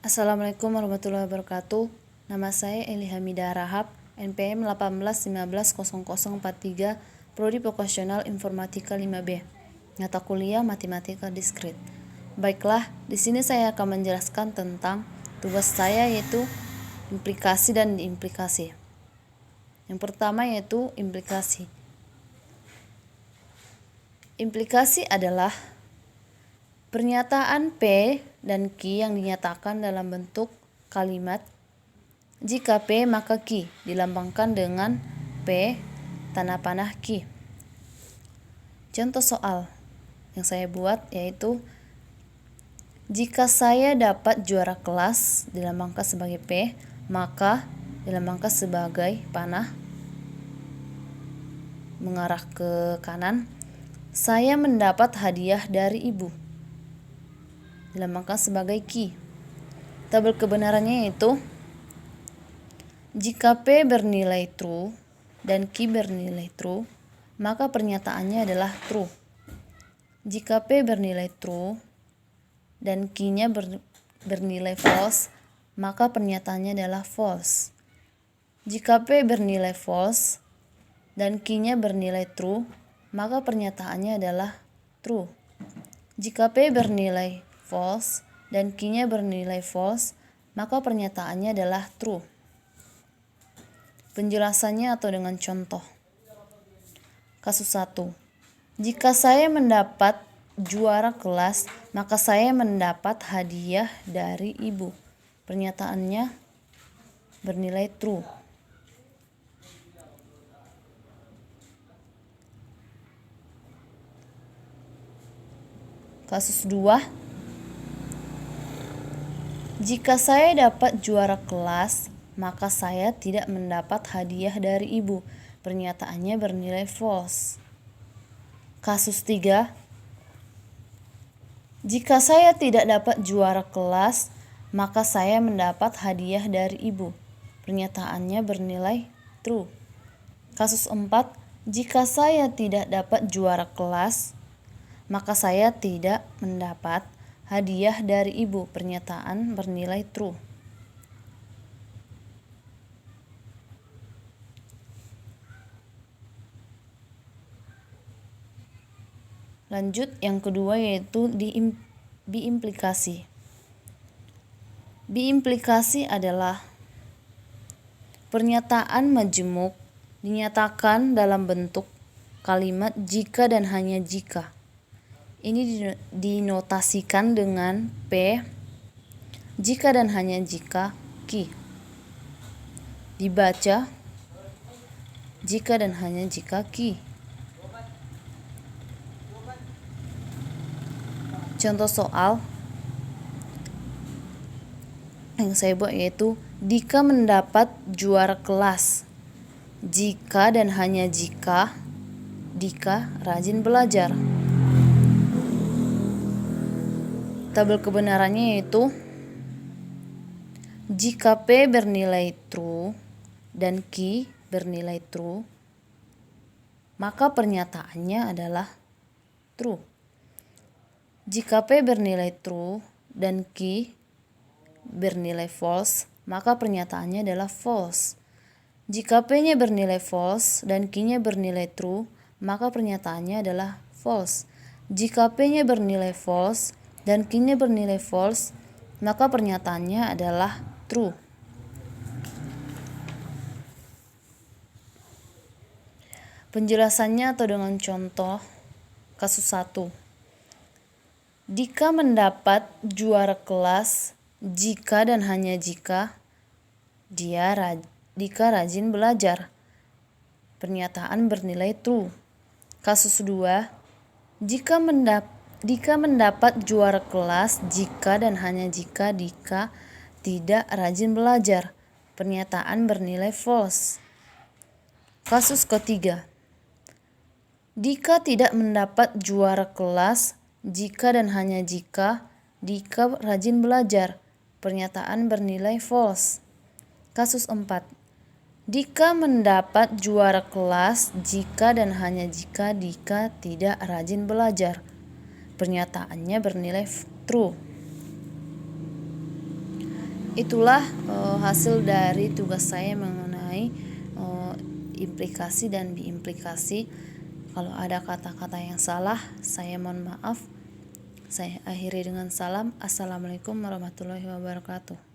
Assalamualaikum warahmatullahi wabarakatuh. Nama saya Eli Hamidah Rahab, NPM 18150043, Prodi Vokasional Informatika 5B. Mata kuliah Matematika Diskrit. Baiklah, di sini saya akan menjelaskan tentang tugas saya, yaitu implikasi dan diimplikasi. Yang pertama yaitu implikasi. Implikasi adalah pernyataan P dan Q yang dinyatakan dalam bentuk kalimat. Jika P maka Q dilambangkan dengan P tanda panah Q. Contoh soal yang saya buat yaitu jika saya dapat juara kelas dilambangkan sebagai P, maka dilambangkan sebagai panah mengarah ke kanan. Saya mendapat hadiah dari ibu dilambangkan sebagai Q. Tabel kebenarannya yaitu jika P bernilai true dan Q bernilai true, maka pernyataannya adalah true. Jika P bernilai true dan Q-nya bernilai false, maka pernyataannya adalah false. Jika P bernilai false dan Q-nya bernilai true, maka pernyataannya adalah true. Jika P bernilai false dan Q-nya bernilai false, maka pernyataannya adalah true. Penjelasannya atau dengan contoh. Kasus 1. Jika saya mendapat juara kelas, maka saya mendapat hadiah dari ibu. Pernyataannya bernilai true. Kasus 2. Jika saya dapat juara kelas, maka saya tidak mendapat hadiah dari ibu. Pernyataannya bernilai false. Kasus 3. Jika saya tidak dapat juara kelas, maka saya mendapat hadiah dari ibu. Pernyataannya bernilai true. Kasus 4. Jika saya tidak dapat juara kelas, maka saya tidak mendapat hadiah dari ibu. Pernyataan bernilai true. Lanjut yang kedua yaitu diimplikasi. Diimplikasi adalah pernyataan majemuk dinyatakan dalam bentuk kalimat jika dan hanya jika. Ini dinotasikan dengan P, jika dan hanya jika, Q. Dibaca jika dan hanya jika Q. Contoh soal yang saya buat yaitu Dika mendapat juara kelas jika dan hanya jika Dika rajin belajar. Tabel kebenarannya yaitu jika P bernilai true dan Q bernilai true, maka pernyataannya adalah true. Jika P bernilai true dan Q bernilai false, maka pernyataannya adalah false. Jika P-nya bernilai false dan Q-nya bernilai true, maka pernyataannya adalah false. Jika P-nya bernilai false dan Q-nya bernilai false, maka pernyataannya adalah true. Penjelasannya atau dengan contoh. Kasus 1. Dika mendapat juara kelas jika dan hanya jika Dika rajin belajar. Pernyataan bernilai true. Kasus 2. Dika mendapat juara kelas jika dan hanya jika Dika tidak rajin belajar. Pernyataan bernilai false. Kasus ketiga. Dika tidak mendapat juara kelas jika dan hanya jika Dika rajin belajar. Pernyataan bernilai false. Kasus 4. Dika mendapat juara kelas jika dan hanya jika Dika tidak rajin belajar. Pernyataannya bernilai true. itulah hasil dari tugas saya mengenai implikasi dan biimplikasi. Kalau ada kata-kata yang salah, saya mohon maaf. Saya akhiri dengan salam. Assalamualaikum warahmatullahi wabarakatuh.